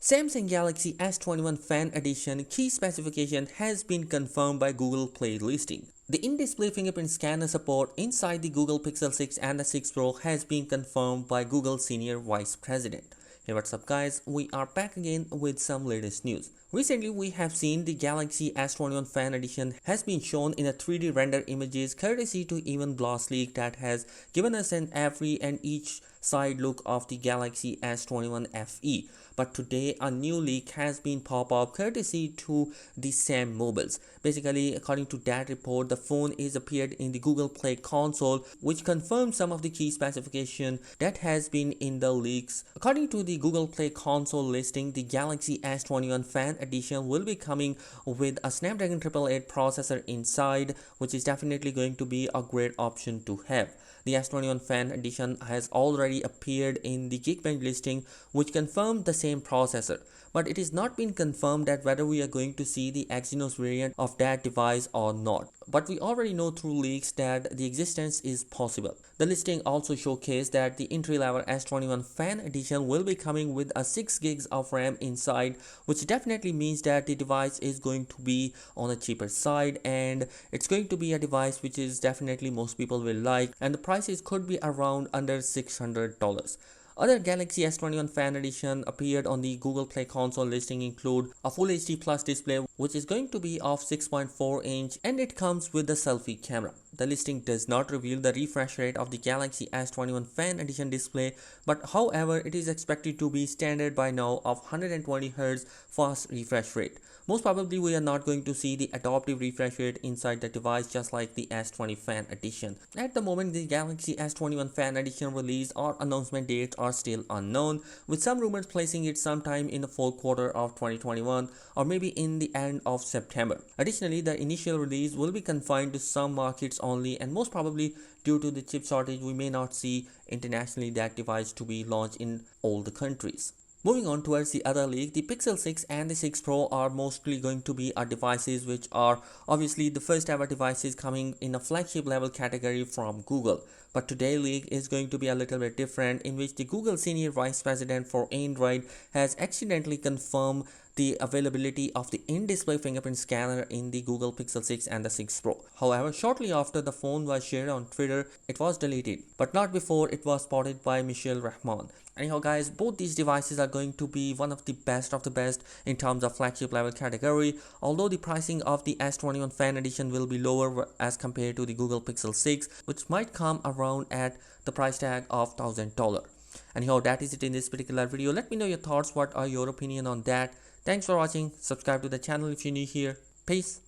Samsung Galaxy S21 Fan Edition key specification has been confirmed by Google Play listing. The in-display fingerprint scanner support inside the Google Pixel 6 and the 6 Pro has been confirmed by Google Senior Vice President. Hey, what's up guys, we are back again with some latest news. Recently we have seen the Galaxy S21 Fan Edition has been shown in a 3D render images courtesy to Even Blast Leak that has given us an every and each side look of the Galaxy S21 FE. But today a new leak has been pop up courtesy to the Sam Mobiles. Basically, according to that report, the phone is appeared in the Google Play console, which confirms some of the key specification that has been in the leaks. According to the Google Play console listing, the Galaxy S21 Fan Edition will be coming with a Snapdragon 888 processor inside, which is definitely going to be a great option to have. The S21 Fan Edition has already appeared in the Geekbench listing, which confirmed the same processor, but it is not been confirmed that whether we are going to see the Exynos variant of that device or not. But we already know through leaks that the existence is possible. The listing also showcased that the entry-level S21 Fan Edition will be coming with a 6 gigs of RAM inside, which definitely means that the device is going to be on a cheaper side, and it's going to be a device which is definitely most people will like, and the prices could be around under $600. Other Galaxy S21 Fan Edition appeared on the Google Play console listing include a Full HD Plus display, which is going to be of 6.4 inch, and it comes with a selfie camera. The listing does not reveal the refresh rate of the Galaxy S21 Fan Edition display, but however it is expected to be standard by now of 120Hz fast refresh rate. Most probably we are not going to see the adaptive refresh rate inside the device just like the S20 Fan Edition. At the moment, the Galaxy S21 Fan Edition release or announcement dates are still unknown, with some rumors placing it sometime in the fourth quarter of 2021 or maybe in the end of September. Additionally, the initial release will be confined to some markets only, and most probably due to the chip shortage we may not see internationally that device to be launched in all the countries. Moving on towards the other leak, the Pixel 6 and the 6 Pro are mostly going to be our devices which are obviously the first ever devices coming in a flagship level category from Google. But today's leak is going to be a little bit different, in which the Google Senior Vice President for Android has accidentally confirmed the availability of the in-display fingerprint scanner in the Google Pixel 6 and the 6 Pro. However, shortly after the phone was shared on Twitter, it was deleted, but not before it was spotted by Michelle Rahman. Anyhow guys, both these devices are going to be one of the best in terms of flagship level category, although the pricing of the S21 Fan Edition will be lower as compared to the Google Pixel 6, which might come around at the price tag of $1,000. Anyhow, that is it in this particular video. Let me know your thoughts. What are your opinion on that? Thanks for watching. Subscribe to the channel if you're new here. Peace.